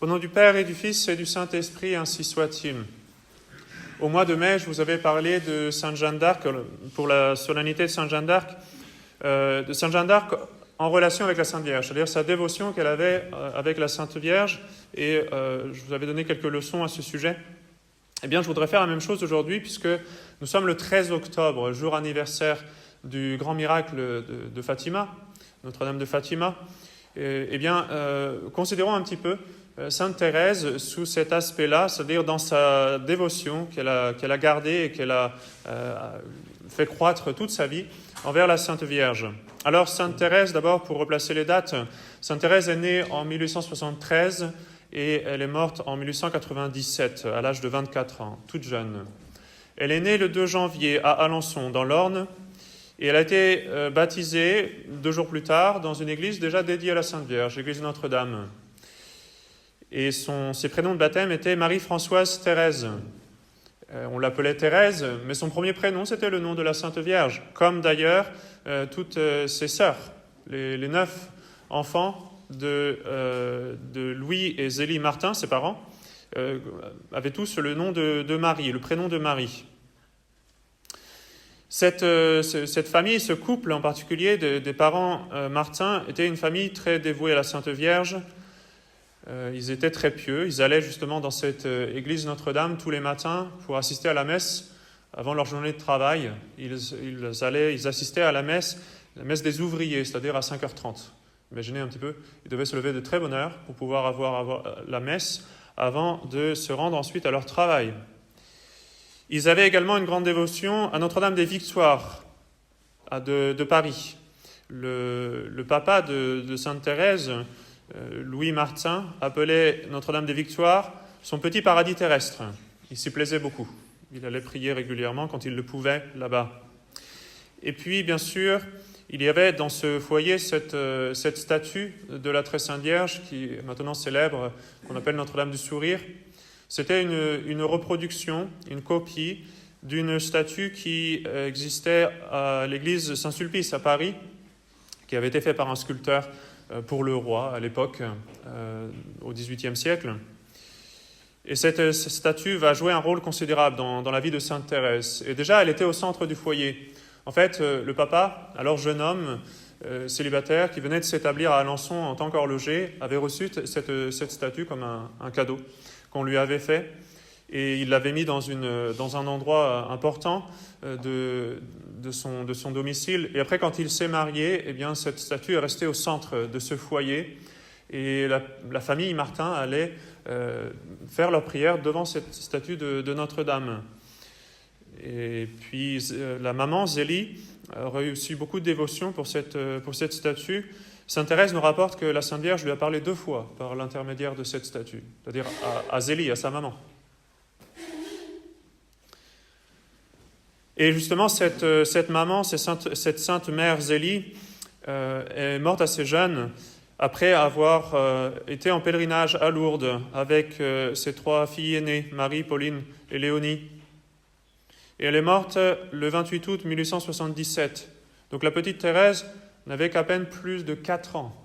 Au nom du Père et du Fils et du Saint-Esprit, ainsi soit-il. Au mois de mai, je vous avais parlé de Sainte Jeanne d'Arc, pour la solennité de Sainte Jeanne d'Arc, en relation avec la Sainte Vierge, c'est-à-dire sa dévotion qu'elle avait avec la Sainte Vierge, et je vous avais donné quelques leçons à ce sujet. Eh bien, je voudrais faire la même chose aujourd'hui, puisque nous sommes le 13 octobre, jour anniversaire du grand miracle de Fatima, Notre-Dame de Fatima. Eh bien, considérons un petit peu Sainte Thérèse sous cet aspect-là, c'est-à-dire dans sa dévotion qu'elle a gardée et qu'elle a fait croître toute sa vie envers la Sainte Vierge. Alors, Sainte Thérèse, d'abord, pour replacer les dates, Sainte Thérèse est née en 1873 et elle est morte en 1897, à l'âge de 24 ans, toute jeune. Elle est née le 2 janvier à Alençon, dans l'Orne, et elle a été baptisée 2 jours plus tard dans une église déjà dédiée à la Sainte Vierge, l'église Notre-Dame. Et ses prénoms de baptême étaient Marie-Françoise Thérèse. On l'appelait Thérèse, mais son premier prénom, c'était le nom de la Sainte Vierge, comme d'ailleurs toutes ses sœurs. Les 9 enfants de Louis et Zélie Martin, ses parents, avaient tous le nom de Marie, le prénom de Marie. Cette famille, ce couple en particulier des parents Martin, était une famille très dévouée à la Sainte Vierge. Ils étaient très pieux. Ils allaient justement dans cette église Notre-Dame tous les matins pour assister à la messe avant leur journée de travail. Ils assistaient à la messe des ouvriers, c'est-à-dire à 5h30. Imaginez un petit peu, ils devaient se lever de très bonne heure pour pouvoir avoir la messe avant de se rendre ensuite à leur travail. Ils avaient également une grande dévotion à Notre-Dame des Victoires de Paris. Le papa de Sainte Thérèse, Louis Martin, appelait Notre-Dame des Victoires son petit paradis terrestre. Il s'y plaisait beaucoup. Il allait prier régulièrement quand il le pouvait là-bas. Et puis, bien sûr, il y avait dans ce foyer cette statue de la Très Sainte Vierge qui est maintenant célèbre, qu'on appelle Notre-Dame du Sourire. C'était une reproduction, une copie d'une statue qui existait à l'église Saint-Sulpice à Paris, qui avait été faite par un sculpteur pour le roi à l'époque, au XVIIIe siècle. Et cette statue va jouer un rôle considérable dans la vie de Sainte Thérèse. Et déjà, elle était au centre du foyer. En fait, le papa, alors jeune homme, célibataire, qui venait de s'établir à Alençon en tant qu'horloger, avait reçu cette statue comme un cadeau qu'on lui avait fait. Et il l'avait mis dans un endroit important de son domicile. Et après, quand il s'est marié, eh bien, cette statue est restée au centre de ce foyer. Et la famille Martin allait faire leur prière devant cette statue de Notre-Dame. Et puis, la maman, Zélie, a reçu beaucoup de dévotion pour cette statue. Sainte Thérèse nous rapporte que la Sainte Vierge lui a parlé 2 fois par l'intermédiaire de cette statue, c'est-à-dire à Zélie, à sa maman. Et justement, cette maman, cette sainte mère Zélie, est morte assez jeune, après avoir été en pèlerinage à Lourdes avec ses 3 filles aînées, Marie, Pauline et Léonie. Et elle est morte le 28 août 1877. Donc la petite Thérèse n'avait qu'à peine plus de 4 ans.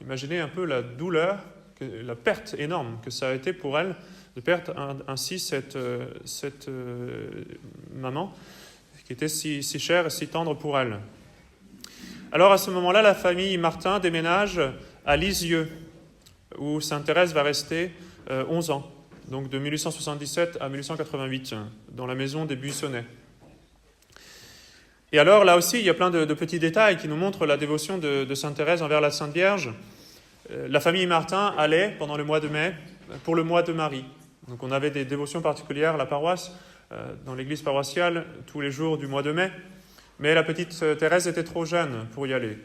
Imaginez un peu la douleur, la perte énorme que ça a été pour elle de perdre ainsi cette maman qui était si chère et si tendre pour elle. Alors à ce moment-là, la famille Martin déménage à Lisieux, où Sainte Thérèse va rester 11 ans, donc de 1877 à 1888, dans la maison des Buissonnets. Et alors là aussi, il y a plein de petits détails qui nous montrent la dévotion de Sainte Thérèse envers la Sainte Vierge. La famille Martin allait, pendant le mois de mai, pour le mois de Marie. Donc on avait des dévotions particulières à la paroisse, dans l'église paroissiale, tous les jours du mois de mai. Mais la petite Thérèse était trop jeune pour y aller.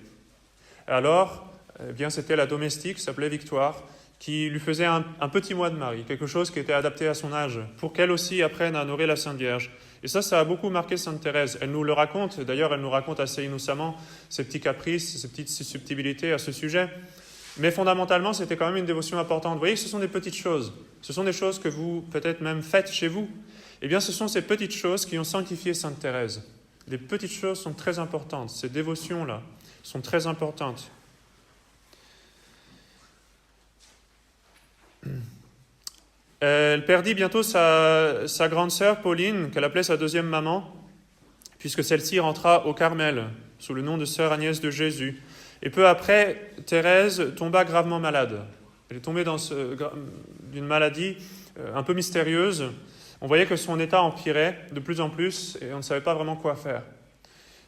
Alors, eh bien, c'était la domestique, qui s'appelait Victoire, qui lui faisait un petit mois de Marie, quelque chose qui était adapté à son âge, pour qu'elle aussi apprenne à honorer la Sainte Vierge. Et ça a beaucoup marqué Sainte Thérèse. Elle nous le raconte, d'ailleurs elle nous raconte assez innocemment ses petits caprices, ses petites susceptibilités à ce sujet. Mais fondamentalement, c'était quand même une dévotion importante. Vous voyez que ce sont des petites choses. Ce sont des choses que vous, peut-être même, faites chez vous. Eh bien, ce sont ces petites choses qui ont sanctifié Sainte Thérèse. Les petites choses sont très importantes. Ces dévotions-là sont très importantes. Elle perdit bientôt sa grande sœur Pauline, qu'elle appelait sa deuxième maman, puisque celle-ci rentra au Carmel, sous le nom de sœur Agnès de Jésus. Et peu après, Thérèse tomba gravement malade. Elle est tombée d'une maladie un peu mystérieuse. On voyait que son état empirait de plus en plus et on ne savait pas vraiment quoi faire.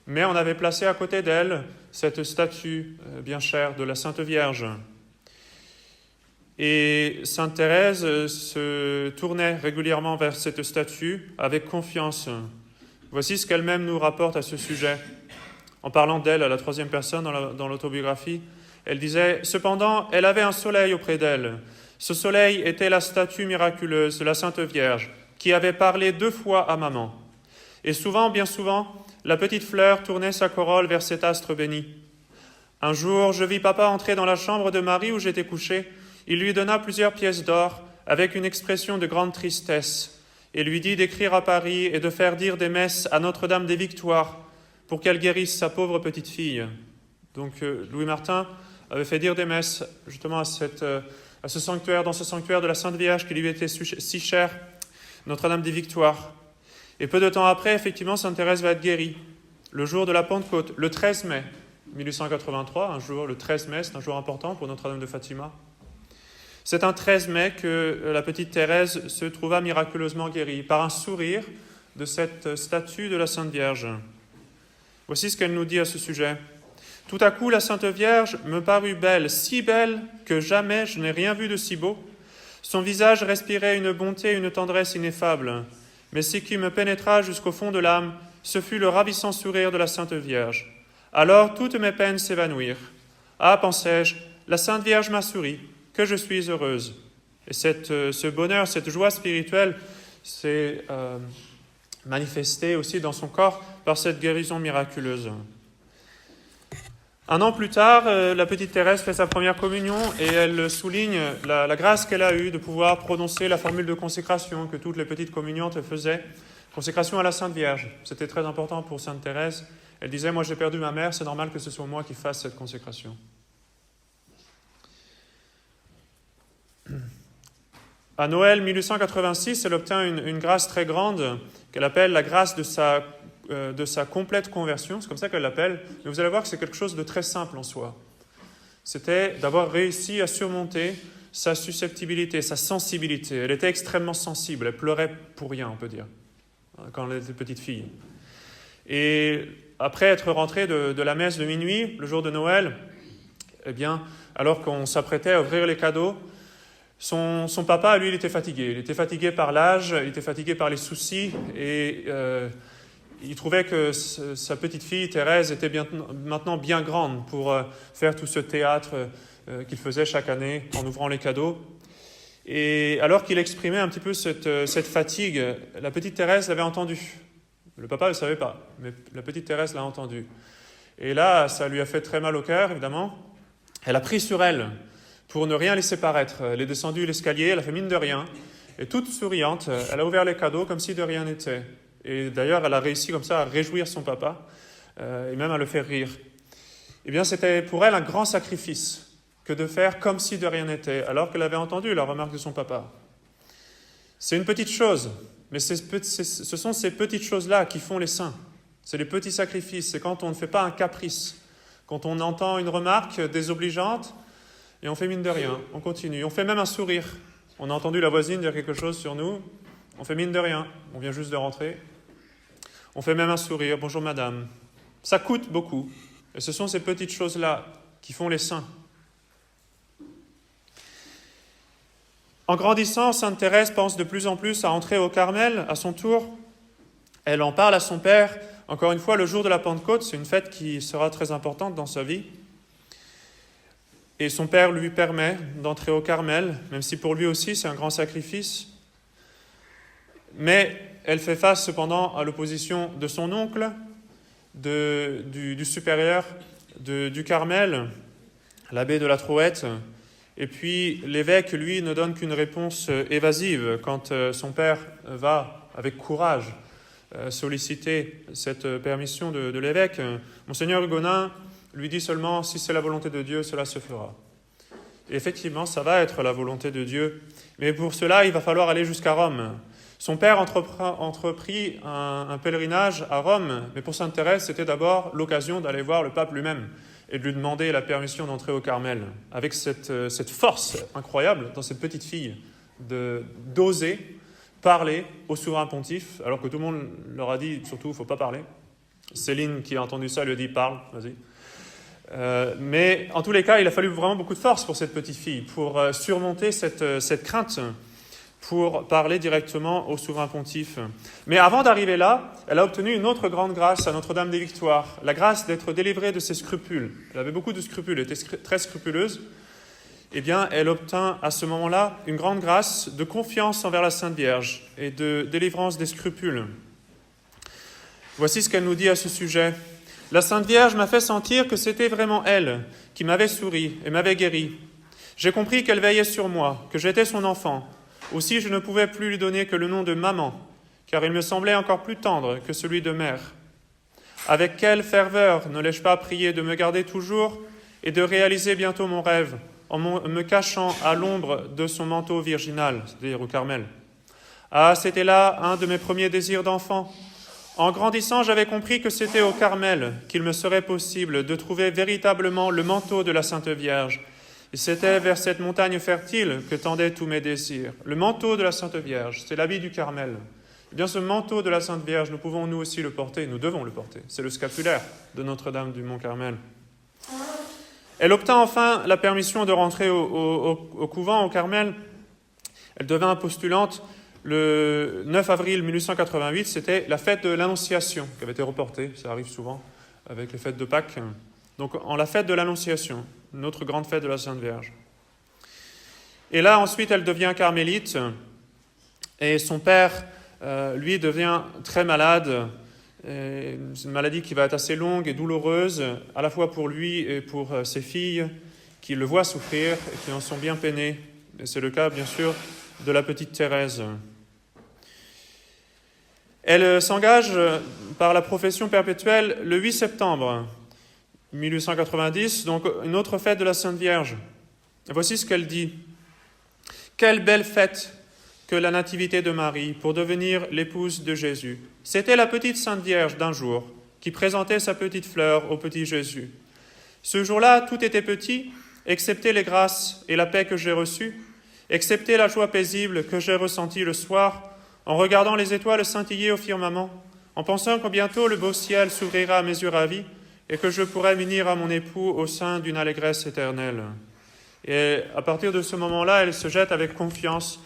Mais on avait placé à côté d'elle cette statue bien chère de la Sainte Vierge. Et Sainte Thérèse se tournait régulièrement vers cette statue avec confiance. Voici ce qu'elle-même nous rapporte à ce sujet. En parlant d'elle à la troisième personne dans l'autobiographie, elle disait « Cependant, elle avait un soleil auprès d'elle. Ce soleil était la statue miraculeuse de la Sainte Vierge, qui avait parlé 2 fois à maman. Et souvent, bien souvent, la petite fleur tournait sa corolle vers cet astre béni. Un jour, je vis papa entrer dans la chambre de Marie où j'étais couché. Il lui donna plusieurs pièces d'or avec une expression de grande tristesse et lui dit d'écrire à Paris et de faire dire des messes à Notre-Dame des Victoires pour qu'elle guérisse sa pauvre petite fille. » Donc Louis Martin avait fait dire des messes justement à ce sanctuaire, dans ce sanctuaire de la Sainte Vierge qui lui était si cher, Notre-Dame des Victoires. Et peu de temps après, effectivement, Sainte Thérèse va être guérie, le jour de la Pentecôte, le 13 mai 1883, le 13 mai, c'est un jour important pour Notre-Dame de Fatima. C'est un 13 mai que la petite Thérèse se trouva miraculeusement guérie par un sourire de cette statue de la Sainte Vierge. Voici ce qu'elle nous dit à ce sujet. « Tout à coup, la Sainte Vierge me parut belle, si belle que jamais je n'ai rien vu de si beau. Son visage respirait une bonté et une tendresse ineffables. Mais ce qui me pénétra jusqu'au fond de l'âme, ce fut le ravissant sourire de la Sainte Vierge. Alors toutes mes peines s'évanouirent. Ah, pensai-je, la Sainte Vierge m'a souri, que je suis heureuse. » Et ce bonheur, cette joie spirituelle s'est manifestée aussi dans son corps par cette guérison miraculeuse. Un an plus tard, la petite Thérèse fait sa première communion et elle souligne la grâce qu'elle a eue de pouvoir prononcer la formule de consécration que toutes les petites communiantes faisaient. Consécration à la Sainte Vierge. C'était très important pour Sainte Thérèse. Elle disait « Moi, j'ai perdu ma mère, c'est normal que ce soit moi qui fasse cette consécration. » À Noël 1886, elle obtint une grâce très grande qu'elle appelle la grâce de sa complète conversion. C'est comme ça qu'elle l'appelle. Mais vous allez voir que c'est quelque chose de très simple en soi. C'était d'avoir réussi à surmonter sa susceptibilité, sa sensibilité. Elle était extrêmement sensible. Elle pleurait pour rien, on peut dire, quand elle était petite fille. Et après être rentrée de la messe de minuit, le jour de Noël, eh bien, alors qu'on s'apprêtait à ouvrir les cadeaux, son papa, lui, il était fatigué. Il était fatigué par l'âge, il était fatigué par les soucis, et il trouvait que sa petite fille, Thérèse, était maintenant bien grande pour faire tout ce théâtre qu'il faisait chaque année en ouvrant les cadeaux. Et alors qu'il exprimait un petit peu cette fatigue, la petite Thérèse l'avait entendu. Le papa ne le savait pas, mais la petite Thérèse l'a entendu. Et là, ça lui a fait très mal au cœur, évidemment. Elle a pris sur elle pour ne rien laisser paraître. Elle est descendue l'escalier, elle a fait mine de rien, et toute souriante, elle a ouvert les cadeaux comme si de rien n'était. Et d'ailleurs, elle a réussi comme ça à réjouir son papa, et même à le faire rire. Eh bien, c'était pour elle un grand sacrifice que de faire comme si de rien n'était, alors qu'elle avait entendu la remarque de son papa. C'est une petite chose, mais ce sont ces petites choses-là qui font les saints. C'est les petits sacrifices, c'est quand on ne fait pas un caprice, quand on entend une remarque désobligeante, et on fait mine de rien, on continue. On fait même un sourire. On a entendu la voisine dire quelque chose sur nous, on fait mine de rien, on vient juste de rentrer. On fait même un sourire, bonjour madame. Ça coûte beaucoup. Et ce sont ces petites choses-là qui font les saints. En grandissant, Sainte Thérèse pense de plus en plus à entrer au Carmel, à son tour. Elle en parle à son père, encore une fois, le jour de la Pentecôte, c'est une fête qui sera très importante dans sa vie. Et son père lui permet d'entrer au Carmel, même si pour lui aussi c'est un grand sacrifice. Mais elle fait face cependant à l'opposition de son oncle, du supérieur du Carmel, l'abbé de la Trouette. Et puis l'évêque, lui, ne donne qu'une réponse évasive quand son père va, avec courage, solliciter cette permission de l'évêque. Monseigneur Hugonin lui dit seulement « Si c'est la volonté de Dieu, cela se fera ». Et effectivement, ça va être la volonté de Dieu. Mais pour cela, il va falloir aller jusqu'à Rome. Son père entreprit un pèlerinage à Rome, mais pour Sainte Thérèse, c'était d'abord l'occasion d'aller voir le pape lui-même et de lui demander la permission d'entrer au Carmel, avec cette force incroyable dans cette petite fille d'oser parler au souverain pontife, alors que tout le monde leur a dit, surtout, il ne faut pas parler. Céline, qui a entendu ça, lui a dit, parle, vas-y. Mais en tous les cas, il a fallu vraiment beaucoup de force pour cette petite fille, pour surmonter cette crainte, pour parler directement au souverain pontife. Mais avant d'arriver là, elle a obtenu une autre grande grâce à Notre-Dame des Victoires, la grâce d'être délivrée de ses scrupules. Elle avait beaucoup de scrupules, elle était très scrupuleuse. Eh bien, elle obtint à ce moment-là une grande grâce de confiance envers la Sainte Vierge et de délivrance des scrupules. Voici ce qu'elle nous dit à ce sujet. « La Sainte Vierge m'a fait sentir que c'était vraiment elle qui m'avait souri et m'avait guéri. J'ai compris qu'elle veillait sur moi, que j'étais son enfant. Aussi, je ne pouvais plus lui donner que le nom de maman, car il me semblait encore plus tendre que celui de mère. Avec quelle ferveur ne l'ai-je pas prié de me garder toujours et de réaliser bientôt mon rêve, en me cachant à l'ombre de son manteau virginal, c'est-à-dire au Carmel. Ah, c'était là un de mes premiers désirs d'enfant. En grandissant, j'avais compris que c'était au Carmel qu'il me serait possible de trouver véritablement le manteau de la Sainte Vierge. Et c'était vers cette montagne fertile que tendaient tous mes désirs. Le manteau de la Sainte Vierge, c'est l'habit du Carmel. Eh bien, ce manteau de la Sainte Vierge, nous pouvons nous aussi le porter, nous devons le porter. C'est le scapulaire de Notre-Dame du Mont-Carmel. Elle obtint enfin la permission de rentrer au couvent, au Carmel. Elle devint postulante. Le 9 avril 1888, c'était la fête de l'Annonciation, qui avait été reportée, ça arrive souvent, avec les fêtes de Pâques. Donc, en la fête de l'Annonciation, notre grande fête de la Sainte Vierge. Et là, ensuite, elle devient carmélite, et son père, lui, devient très malade. C'est une maladie qui va être assez longue et douloureuse, à la fois pour lui et pour ses filles, qui le voient souffrir et qui en sont bien peinées. Et c'est le cas, bien sûr, de la petite Thérèse. Elle s'engage par la profession perpétuelle le 8 septembre 1890, donc une autre fête de la Sainte Vierge. Voici ce qu'elle dit. « Quelle belle fête que la nativité de Marie pour devenir l'épouse de Jésus. C'était la petite Sainte Vierge d'un jour qui présentait sa petite fleur au petit Jésus. Ce jour-là, tout était petit, excepté les grâces et la paix que j'ai reçues, excepté la joie paisible que j'ai ressentie le soir en regardant les étoiles scintiller au firmament, en pensant que bientôt le beau ciel s'ouvrira à mes yeux ravis et que je pourrais m'unir à mon époux au sein d'une allégresse éternelle. » Et à partir de ce moment-là, elle se jette avec confiance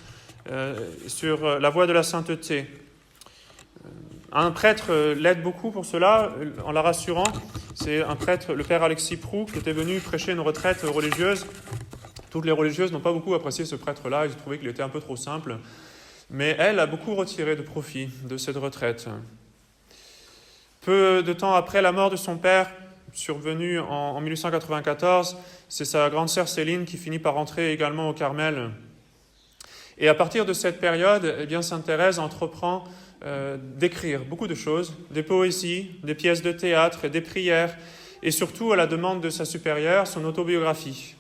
sur la voie de la sainteté. Un prêtre l'aide beaucoup pour cela, en la rassurant. C'est un prêtre, le père Alexis Proux, qui était venu prêcher une retraite religieuse. Toutes les religieuses n'ont pas beaucoup apprécié ce prêtre-là, ils ont trouvé qu'il était un peu trop simple. Mais elle a beaucoup retiré de profit de cette retraite. Peu de temps après la mort de son père, survenue en 1894, c'est sa grande sœur Céline qui finit par entrer également au Carmel. Et à partir de cette période, eh bien, Sainte Thérèse entreprend d'écrire beaucoup de choses, des poésies, des pièces de théâtre, des prières, et surtout, à la demande de sa supérieure, son autobiographie.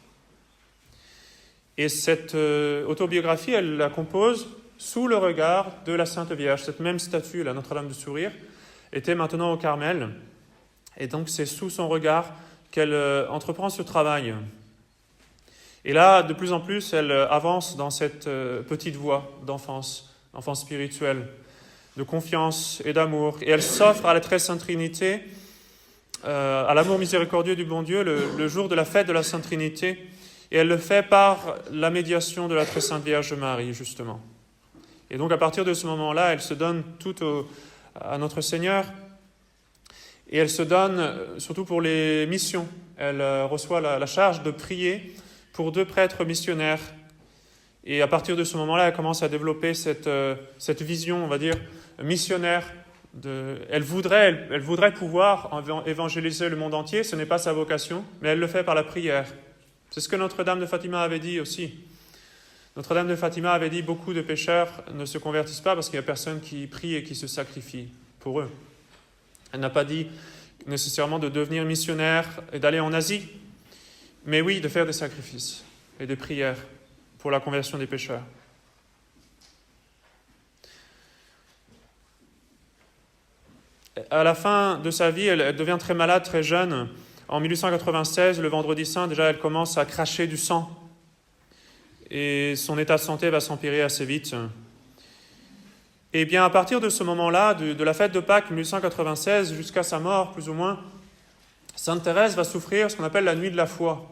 Et cette autobiographie, elle la compose sous le regard de la Sainte Vierge. Cette même statue, la Notre-Dame du Sourire, était maintenant au Carmel. Et donc, c'est sous son regard qu'elle entreprend ce travail. Et là, de plus en plus, elle avance dans cette petite voie d'enfance spirituelle, de confiance et d'amour. Et elle s'offre à la très Sainte Trinité, à l'amour miséricordieux du bon Dieu, le jour de la fête de la Sainte Trinité. Et elle le fait par la médiation de la très Sainte Vierge Marie, justement. Et donc, à partir de ce moment-là, elle se donne toute à notre Seigneur. Et elle se donne surtout pour les missions. Elle reçoit la charge de prier pour 2 prêtres missionnaires. Et à partir de ce moment-là, elle commence à développer cette vision, on va dire, missionnaire. Elle voudrait pouvoir évangéliser le monde entier. Ce n'est pas sa vocation, mais elle le fait par la prière. C'est ce que Notre-Dame de Fatima avait dit aussi. Notre-Dame de Fatima avait dit « Beaucoup de pécheurs ne se convertissent pas parce qu'il n'y a personne qui prie et qui se sacrifie pour eux. » Elle n'a pas dit nécessairement de devenir missionnaire et d'aller en Asie, mais oui, de faire des sacrifices. et des prières pour la conversion des pécheurs. À la fin de sa vie, elle devient très malade, très jeune. En 1896, le vendredi saint, déjà, elle commence à cracher du sang. Et son état de santé va s'empirer assez vite. Et bien, à partir de ce moment-là, de la fête de Pâques 1896 jusqu'à sa mort, plus ou moins, Sainte Thérèse va souffrir ce qu'on appelle la nuit de la foi.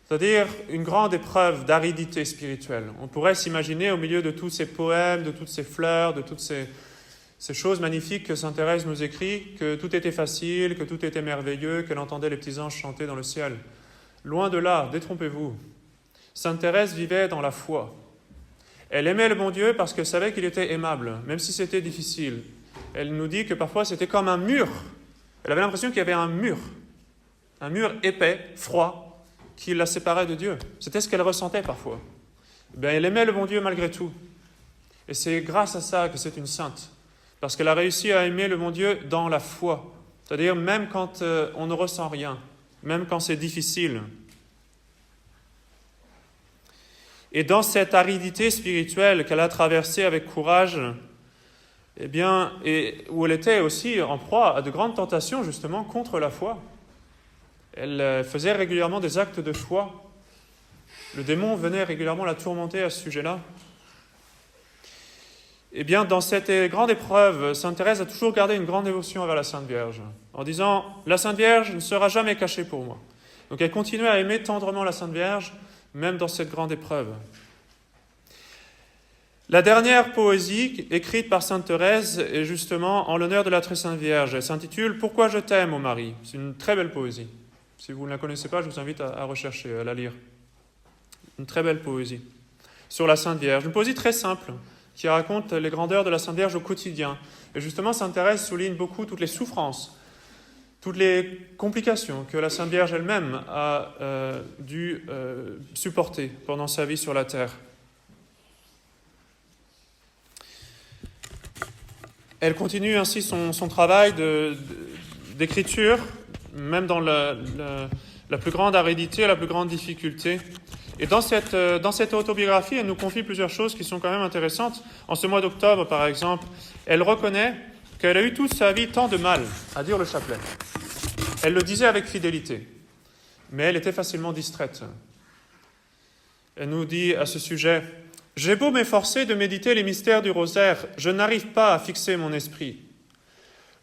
C'est-à-dire une grande épreuve d'aridité spirituelle. On pourrait s'imaginer, au milieu de tous ces poèmes, de toutes ces fleurs, de toutes ces choses magnifiques que Sainte Thérèse nous écrit, que tout était facile, que tout était merveilleux, qu'elle entendait les petits anges chanter dans le ciel. Loin de là, détrompez-vous. Sainte Thérèse vivait dans la foi. Elle aimait le bon Dieu parce qu'elle savait qu'il était aimable, même si c'était difficile. Elle nous dit que parfois c'était comme un mur. Elle avait l'impression qu'il y avait un mur épais, froid, qui la séparait de Dieu. C'était ce qu'elle ressentait parfois. Elle aimait le bon Dieu malgré tout. Et c'est grâce à ça que c'est une sainte. Parce qu'elle a réussi à aimer le bon Dieu dans la foi. C'est-à-dire même quand on ne ressent rien, même quand c'est difficile. Et dans cette aridité spirituelle qu'elle a traversée avec courage, et où elle était aussi en proie à de grandes tentations justement contre la foi, elle faisait régulièrement des actes de foi. Le démon venait régulièrement la tourmenter à ce sujet-là. Dans cette grande épreuve, Sainte Thérèse a toujours gardé une grande dévotion envers la Sainte Vierge, en disant « La Sainte Vierge ne sera jamais cachée pour moi ». Donc elle continuait à aimer tendrement la Sainte Vierge, même dans cette grande épreuve. La dernière poésie écrite par Sainte Thérèse est justement en l'honneur de la Très Sainte Vierge. Elle s'intitule « Pourquoi je t'aime, ô Marie ». C'est une très belle poésie. Si vous ne la connaissez pas, je vous invite à rechercher, à la lire. Une très belle poésie sur la Sainte Vierge. Une poésie très simple, qui raconte les grandeurs de la Sainte Vierge au quotidien. Et justement, Sainte Thérèse souligne beaucoup toutes les souffrances, toutes les complications que la Sainte Vierge elle-même a dû supporter pendant sa vie sur la terre. Elle continue ainsi son travail d'écriture, même dans la plus grande aridité, la plus grande difficulté. Et dans cette autobiographie, elle nous confie plusieurs choses qui sont quand même intéressantes. En ce mois d'octobre, par exemple, elle reconnaît qu'elle a eu toute sa vie tant de mal à dire le chapelet. Elle le disait avec fidélité, mais elle était facilement distraite. Elle nous dit à ce sujet « J'ai beau m'efforcer de méditer les mystères du rosaire, je n'arrive pas à fixer mon esprit.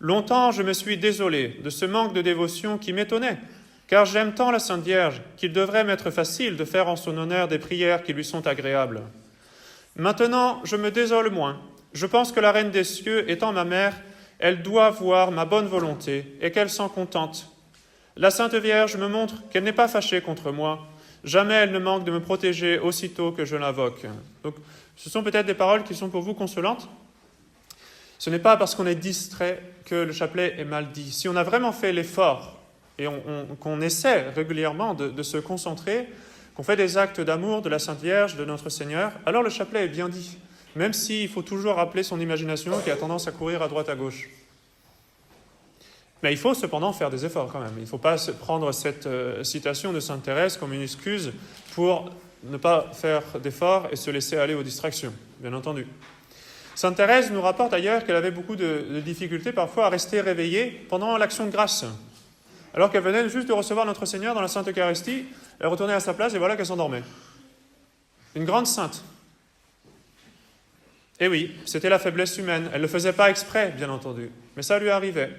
Longtemps, je me suis désolé de ce manque de dévotion qui m'étonnait, car j'aime tant la Sainte Vierge qu'il devrait m'être facile de faire en son honneur des prières qui lui sont agréables. Maintenant, je me désole moins. Je pense que la Reine des cieux, étant ma mère, elle doit voir ma bonne volonté et qu'elle s'en contente. La Sainte Vierge me montre qu'elle n'est pas fâchée contre moi. Jamais elle ne manque de me protéger aussitôt que je l'invoque. » Donc, ce sont peut-être des paroles qui sont pour vous consolantes. Ce n'est pas parce qu'on est distrait que le chapelet est mal dit. Si on a vraiment fait l'effort et qu'on essaie régulièrement de se concentrer, qu'on fait des actes d'amour de la Sainte Vierge, de notre Seigneur, alors le chapelet est bien dit, même s'il faut toujours rappeler son imagination qui a tendance à courir à droite à gauche. Mais il faut cependant faire des efforts quand même. Il ne faut pas prendre cette citation de Sainte Thérèse comme une excuse pour ne pas faire d'efforts et se laisser aller aux distractions, bien entendu. Sainte Thérèse nous rapporte d'ailleurs qu'elle avait beaucoup de difficultés parfois à rester réveillée pendant l'action de grâce. Alors qu'elle venait juste de recevoir notre Seigneur dans la Sainte Eucharistie, elle retournait à sa place et voilà qu'elle s'endormait. Une grande sainte. Et oui, c'était la faiblesse humaine. Elle ne le faisait pas exprès, bien entendu, mais ça lui arrivait.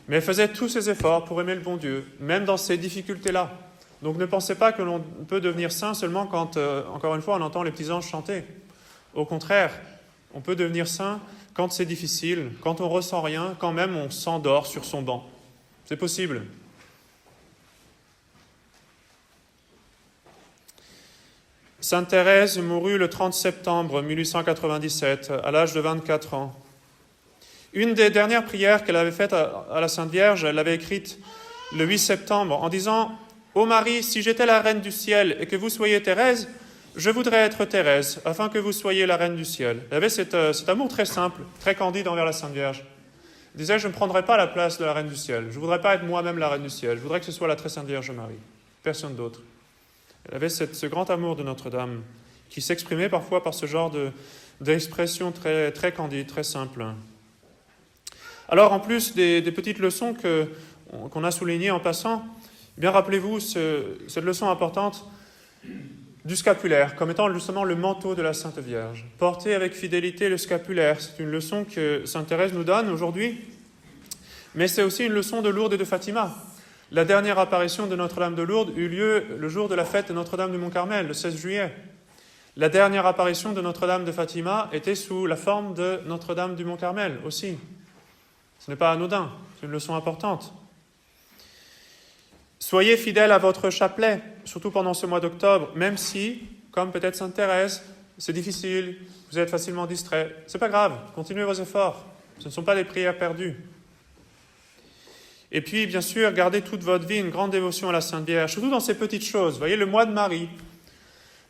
Mais elle faisait tous ses efforts pour aimer le bon Dieu, même dans ces difficultés-là. Donc ne pensez pas que l'on peut devenir saint seulement quand, encore une fois, on entend les petits anges chanter. Au contraire, on peut devenir saint quand c'est difficile, quand on ne ressent rien, quand même on s'endort sur son banc. C'est possible. Sainte Thérèse mourut le 30 septembre 1897, à l'âge de 24 ans. Une des dernières prières qu'elle avait faites à la Sainte Vierge, elle l'avait écrite le 8 septembre en disant « Ô Marie, si j'étais la Reine du ciel et que vous soyez Thérèse, je voudrais être Thérèse, afin que vous soyez la Reine du ciel. » Elle avait cet amour très simple, très candide envers la Sainte Vierge. Elle disait « Je ne prendrai pas la place de la Reine du ciel. Je ne voudrais pas être moi-même la Reine du ciel. Je voudrais que ce soit la Très Sainte Vierge Marie, personne d'autre. » Elle avait ce grand amour de Notre-Dame, qui s'exprimait parfois par ce genre d'expression très, très candide, très simple. Alors, en plus des petites leçons qu'on a soulignées en passant, eh bien rappelez-vous cette leçon importante du scapulaire, comme étant justement le manteau de la Sainte Vierge. Porter avec fidélité le scapulaire, c'est une leçon que Sainte Thérèse nous donne aujourd'hui, mais c'est aussi une leçon de Lourdes et de Fatima. La dernière apparition de Notre-Dame de Lourdes eut lieu le jour de la fête de Notre-Dame du Mont-Carmel, le 16 juillet. La dernière apparition de Notre-Dame de Fatima était sous la forme de Notre-Dame du Mont-Carmel aussi. Ce n'est pas anodin, c'est une leçon importante. Soyez fidèles à votre chapelet, surtout pendant ce mois d'octobre, même si, comme peut-être Sainte Thérèse, c'est difficile, vous êtes facilement distrait. Ce n'est pas grave, continuez vos efforts. Ce ne sont pas des prières perdues. Et puis, bien sûr, gardez toute votre vie une grande dévotion à la Sainte Vierge, surtout dans ces petites choses. Vous voyez, le mois de Marie,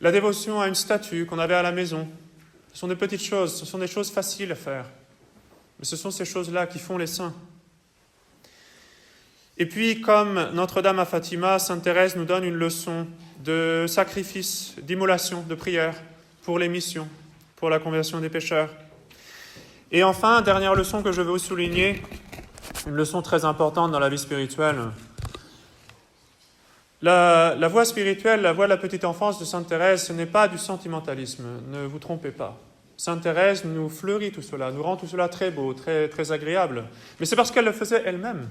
la dévotion à une statue qu'on avait à la maison. Ce sont des petites choses, ce sont des choses faciles à faire. Mais ce sont ces choses-là qui font les saints. Et puis, comme Notre-Dame à Fatima, Sainte Thérèse nous donne une leçon de sacrifice, d'immolation, de prière pour les missions, pour la conversion des pécheurs. Et enfin, dernière leçon que je veux vous souligner, une leçon très importante dans la vie spirituelle. La voie spirituelle, la voie de la petite enfance de Sainte Thérèse, ce n'est pas du sentimentalisme, ne vous trompez pas. Sainte Thérèse nous fleurit tout cela, nous rend tout cela très beau, très, très agréable. Mais c'est parce qu'elle le faisait elle-même.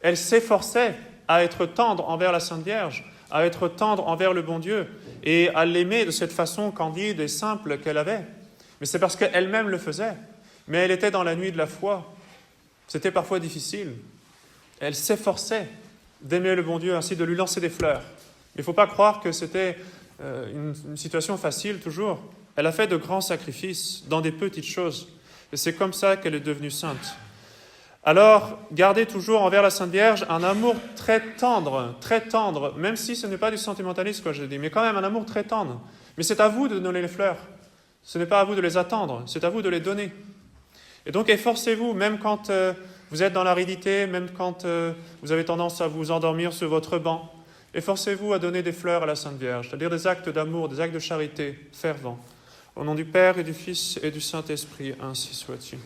Elle s'efforçait à être tendre envers la Sainte Vierge, à être tendre envers le bon Dieu et à l'aimer de cette façon candide et simple qu'elle avait. Mais c'est parce qu'elle-même le faisait. Mais elle était dans la nuit de la foi. C'était parfois difficile. Elle s'efforçait d'aimer le bon Dieu, ainsi de lui lancer des fleurs. Mais il ne faut pas croire que c'était une situation facile toujours. Elle a fait de grands sacrifices dans des petites choses. Et c'est comme ça qu'elle est devenue sainte. Alors, gardez toujours envers la Sainte Vierge un amour très tendre, même si ce n'est pas du sentimentalisme, comme je dis, mais quand même un amour très tendre. Mais c'est à vous de donner les fleurs. Ce n'est pas à vous de les attendre, c'est à vous de les donner. Et donc, efforcez-vous, même quand vous êtes dans l'aridité, même quand vous avez tendance à vous endormir sur votre banc, efforcez-vous à donner des fleurs à la Sainte Vierge, c'est-à-dire des actes d'amour, des actes de charité fervents. Au nom du Père et du Fils et du Saint-Esprit, ainsi soit-il.